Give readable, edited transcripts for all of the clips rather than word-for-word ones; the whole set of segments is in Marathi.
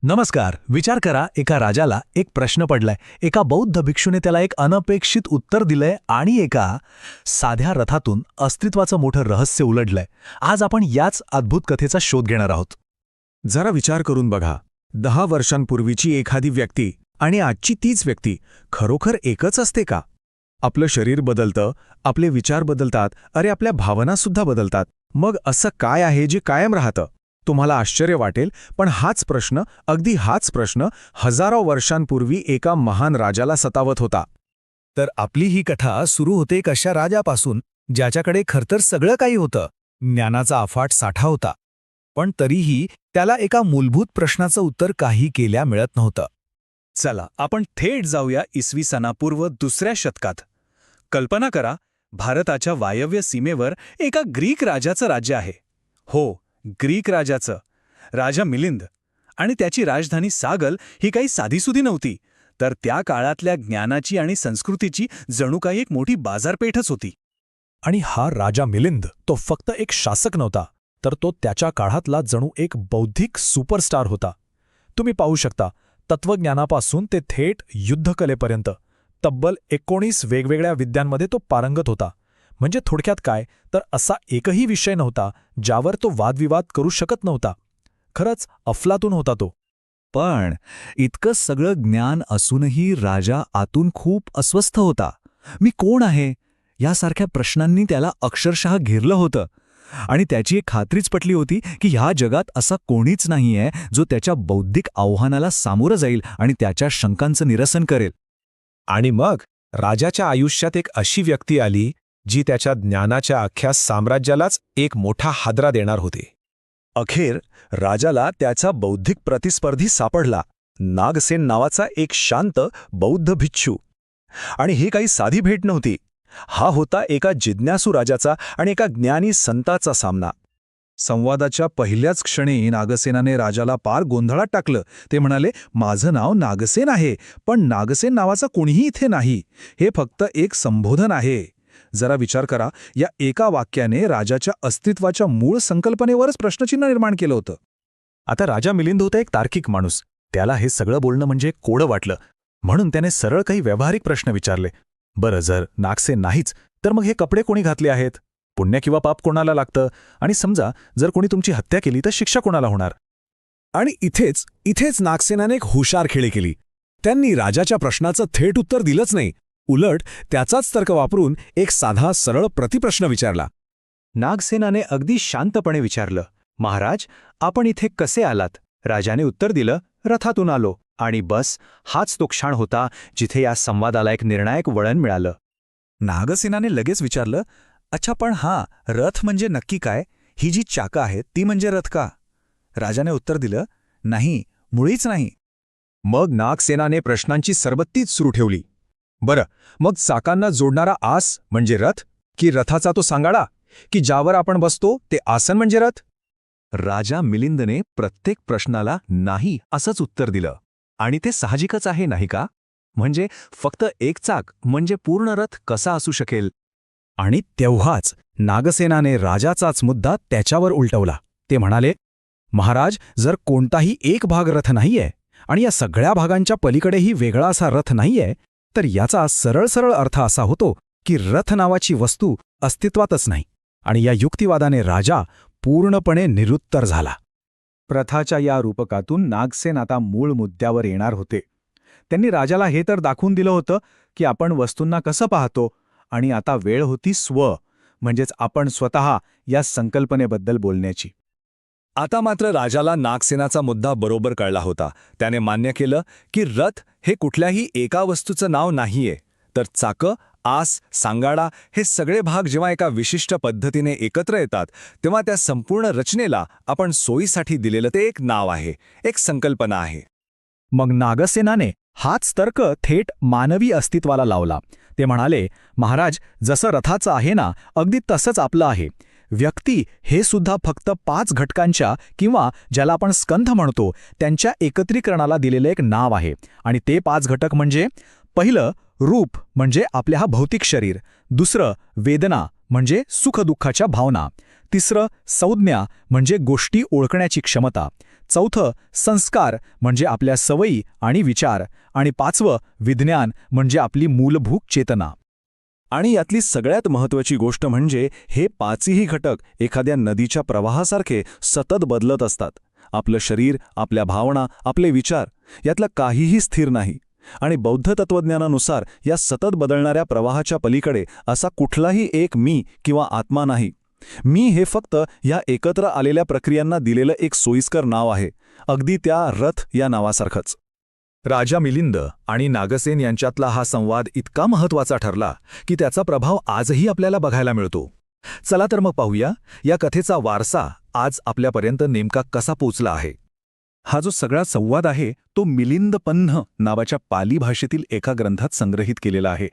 नमस्कार. विचार करा, एका राजाला एक प्रश्न पडलाय. एका बौद्ध भिक्षूने त्याला एक अनपेक्षित उत्तर दिलंय आणि एका साध्या रथातून अस्तित्वाचं मोठं रहस्य उलगडलंय. आज आपण याच अद्भुत कथेचा शोध घेणार आहोत. जरा विचार करून बघा, 10 वर्षांपूर्वीची एखादी व्यक्ती आणि आजची तीच व्यक्ती खरोखर एकच असते का? आपलं शरीर बदलतं, आपले विचार बदलतात, अरे आपल्या भावनासुद्धा बदलतात. मग असं काय आहे जे कायम राहतं? तुम्हाला आश्चर्य वाटेल, पण अगदी हाच प्रश्न हजारो वर्षांपूर्वी एका महान राजाला सतावत होता. तर आपली ही कथा सुरू होते एक अशा राजापासून ज्याच्याकडे खरतर सगळं काही होतं, ज्ञानाचा अफाट साठा होता. पण तरीही त्याला एका मूलभूत प्रश्नाचं उत्तर काही केल्या मिळत नव्हतं. चला आपण थेट जाऊया इसवी सनापूर्व 2ऱ्या शतकात. कल्पना करा, भारताच्या वायव्य सीमेवर एका ग्रीक राजाचं राज्य आहे. हो, ग्रीक राजाचं. राजा मिलिंद. आणि त्याची राजधानी सागल ही काही साधीसुधी नव्हती, तर त्या काळातल्या ज्ञानाची आणि संस्कृतीची जणू काही एक मोठी बाजारपेठच होती. आणि हा राजा मिलिंद तो फक्त एक शासक नव्हता, तर तो त्याच्या काळातला जणू एक बौद्धिक सुपरस्टार होता. तुम्ही पाहू शकता, तत्वज्ञानापासून ते थेट युद्धकलेपर्यंत तब्बल 19 वेगवेगळ्या विद्यांमध्ये तो पारंगत होता. म्हणजे थोडक्यात काय, तर असा एकही विषय नव्हता ज्यावर तो वादविवाद करू शकत नव्हता. खरंच अफलातून होता तो. पण इतकं सगळं ज्ञान असूनही राजा आतून खूप अस्वस्थ होता. मी कोण आहे यासारख्या प्रश्नांनी त्याला अक्षरशः घेरलं होतं. आणि त्याची एक खात्रीच पटली होती की ह्या जगात असा कोणीच नाहीये जो त्याच्या बौद्धिक आव्हानाला सामोरं जाईल आणि त्याच्या शंकांचं निरसन करेल. आणि मग राजाच्या आयुष्यात एक अशी व्यक्ती आली जी त्याच्या ज्ञानाच्या अख्ख्या साम्राज्यालाच एक मोठा हादरा देणार होती. अखेर राजाला त्याचा बौद्धिक प्रतिस्पर्धी सापडला. नागसेन नावाचा एक शांत बौद्ध भिक्षू. आणि ही काही साधी भेट नव्हती. हा होता एका जिज्ञासू राजाचा आणि एका ज्ञानी संताचा सामना. संवादाच्या पहिल्याच क्षणी नागसेनाने राजाला पार गोंधळात टाकलं. ते म्हणाले, माझं नाव नागसेन आहे, पण नागसेन नावाचा कोणीही इथे नाही. हे फक्त एक संबोधन आहे. जरा विचार करा, या एका वाक्याने राजाच्या अस्तित्वाच्या मूळ संकल्पनेवरच प्रश्नचिन्ह निर्माण केलं होतं. आता राजा मिलिंद होता एक तार्किक माणूस. त्याला हे सगळं बोलणं म्हणजे कोडं वाटलं. म्हणून त्याने सरळ काही व्यावहारिक प्रश्न विचारले. बरं, जर नागसेन नाहीच, तर मग हे कपडे कोणी घातले आहेत? पुण्य किंवा पाप कोणाला लागतं? आणि समजा जर कोणी तुमची हत्या केली तर शिक्षा कोणाला होणार? आणि इथेच नागसेनाने एक हुशार खेळी केली. त्यांनी राजाच्या प्रश्नाचं थेट उत्तर दिलंच नाही. उलट त्याचाच तर्क वापरून एक साधा सरळ प्रतिप्रश्न विचारला. नागसेनाने अगदी शांतपणे विचारलं, महाराज, आपण इथे कसे आलात? राजाने उत्तर दिलं, रथातून आलो. आणि बस, हाच तो क्षण होता जिथे या संवादाला एक निर्णायक वळण मिळालं. नागसेनाने लगेच विचारलं, अच्छा, पण हा रथ म्हणजे नक्की काय? ही जी चाकं आहेत ती म्हणजे रथ का? राजाने उत्तर दिलं, नाही, मुळीच नाही. मग नागसेनाने प्रश्नांची सरबत्तीच सुरू ठेवली. बरं, मग चाकांना जोडणारा आस म्हणजे रथ, की रथाचा तो सांगाडा, की ज्यावर आपण बसतो ते आसन म्हणजे रथ? राजा मिलिंदने प्रत्येक प्रश्नाला नाही असंच उत्तर दिलं. आणि ते साहजिकच आहे, नाही का? म्हणजे फक्त एक चाक म्हणजे पूर्ण रथ कसा असू शकेल? आणि तेव्हाच नागसेनाने राजाचाच मुद्दा त्याच्यावर उलटवला. ते म्हणाले, महाराज, जर कोणताही एक भाग रथ नाहीये आणि या सगळ्या भागांच्या पलीकडेही वेगळा असा रथ नाहीये, तर याचा सरळ अर्थ असा होतो की रथ नावाची वस्तू अस्तित्वातच नाही. आणि या युक्तिवादाने राजा पूर्णपणे निरुत्तर झाला. प्रथाच्या या रूपकातून नागसेन आता मूळ मुद्द्यावर येणार होते. त्यांनी राजाला हे तर दाखवून दिलं होतं की आपण वस्तूंना कसं पाहतो, आणि आता वेळ होती म्हणजेच आपण स्वतः या संकल्पनेबद्दल बोलण्याची. आता मात्र राजाला नागसेनाचा मुद्दा बरोबर कळला होता. त्याने मान्य केलं की रथ हे कुठल्याही एका वस्तूचं नाव नाहीये, तर चाकं, आस, सांगाडा हे सगळे भाग जेव्हा एका विशिष्ट पद्धतीने एकत्र येतात, तेव्हा त्या संपूर्ण रचनेला आपण सोयीसाठी दिलेलं ते एक नाव आहे, एक संकल्पना आहे. मग नागसेनाने हाच तर्क थेट मानवी अस्तित्वाला लावला. ते म्हणाले, महाराज, जसं रथाचं आहे ना, अगदी तसंच आपलं आहे. व्यक्ती हे सुद्धा फक्त 5 घटकांच्या किंवा ज्याला आपण स्कंध म्हणतो त्यांच्या एकत्रीकरणाला दिलेलं एक नाव आहे. आणि ते 5 घटक म्हणजे, पहिलं रूप म्हणजे आपले हा भौतिक शरीर, दुसरं वेदना म्हणजे सुखदुःखाच्या भावना, तिसरं संज्ञा म्हणजे गोष्टी ओळखण्याची क्षमता, चौथं संस्कार म्हणजे आपल्या सवयी आणि विचार, आणि पाचवं विज्ञान म्हणजे आपली मूलभूत चेतना. आणि यातली सगळ्यात महत्त्वाची गोष्ट म्हणजे हे पाचही घटक एखाद्या नदीच्या प्रवाहासारखे सतत बदलत असतात. आपलं शरीर, आपल्या भावना, आपले विचार यातलं काहीही स्थिर नाही. आणि बौद्ध तत्त्वज्ञानानुसार या सतत बदलणाऱ्या प्रवाहाच्या पलीकडे असा कुठलाही एक मी किंवा आत्मा नाही. मी हे फक्त या एकत्र आलेल्या प्रक्रियांना दिलेलं एक सोयीस्कर नाव आहे, अगदी त्या रथ या नावासारखंच. राजा मिलिंद आणि नागसेन यांच्यातला हा संवाद इतका महत्त्वाचा ठरला की त्याचा प्रभाव आजही आपल्याला बघायला मिळतो. चला तर मग पाहूया या कथेचा वारसा आज आपल्यापर्यंत नेमका कसा पोचला आहे. हा जो सगळा संवाद आहे तो मिलिंदपन्ह नावाच्या पाली भाषेतील एका ग्रंथात संग्रहित केलेला आहे.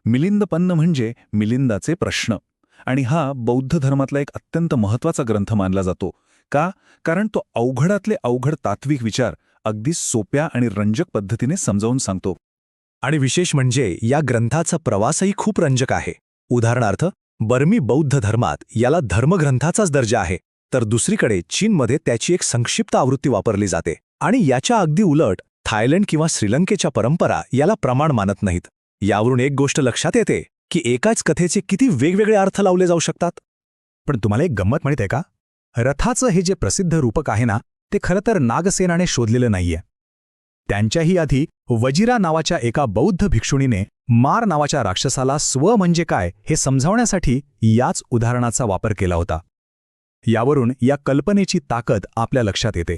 मिलिंदपन्ह म्हणजे मिलिंदाचे प्रश्न, आणि हा बौद्ध धर्मातला एक अत्यंत महत्त्वाचा ग्रंथ मानला जातो. का? कारण तो अवघडातले अवघड तात्विक विचार अगदी सोप्या आणि रंजक पद्धतीने समजावून सांगतो. आणि विशेष म्हणजे या ग्रंथाचा प्रवासही खूप रंजक आहे. उदाहरणार्थ, बर्मी बौद्ध धर्मात याला धर्मग्रंथाचाच दर्जा आहे, तर दुसरीकडे चीनमध्ये त्याची एक संक्षिप्त आवृत्ती वापरली जाते. आणि याच्या अगदी उलट थायलंड किंवा श्रीलंकेच्या परंपरा याला प्रमाण मानत नाहीत. यावरून एक गोष्ट लक्षात येते की एकाच कथेचे किती वेगवेगळे अर्थ लावले जाऊ शकतात. पण तुम्हाला एक गंमत माहिती आहे का? रथाचं हे जे प्रसिद्ध रूपक आहे ना, ते खरं तर नागसेनाने शोधलेलं नाहीये. त्यांच्याही आधी वजिरा नावाच्या एका बौद्ध भिक्षुणीने मार नावाच्या राक्षसाला स्व म्हणजे काय हे समजावण्यासाठी याच उदाहरणाचा वापर केला होता. यावरून या कल्पनेची ताकद आपल्या लक्षात येते.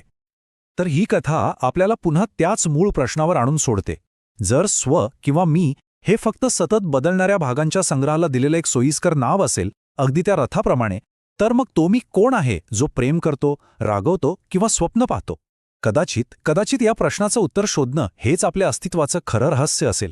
तर ही कथा आपल्याला पुन्हा त्याच मूळ प्रश्नावर आणून सोडते. जर स्व किंवा मी हे फक्त सतत बदलणाऱ्या भागांच्या संग्रहाला दिलेलं एक सोयीस्कर नाव असेल, अगदी त्या रथाप्रमाणे, तर मग तो मी कोण आहे जो प्रेम करतो, रागवतो किंवा स्वप्न पाहतो? कदाचित या प्रश्नाचं उत्तर शोधणं हेच आपल्या अस्तित्वाचं खरं रहस्य असेल.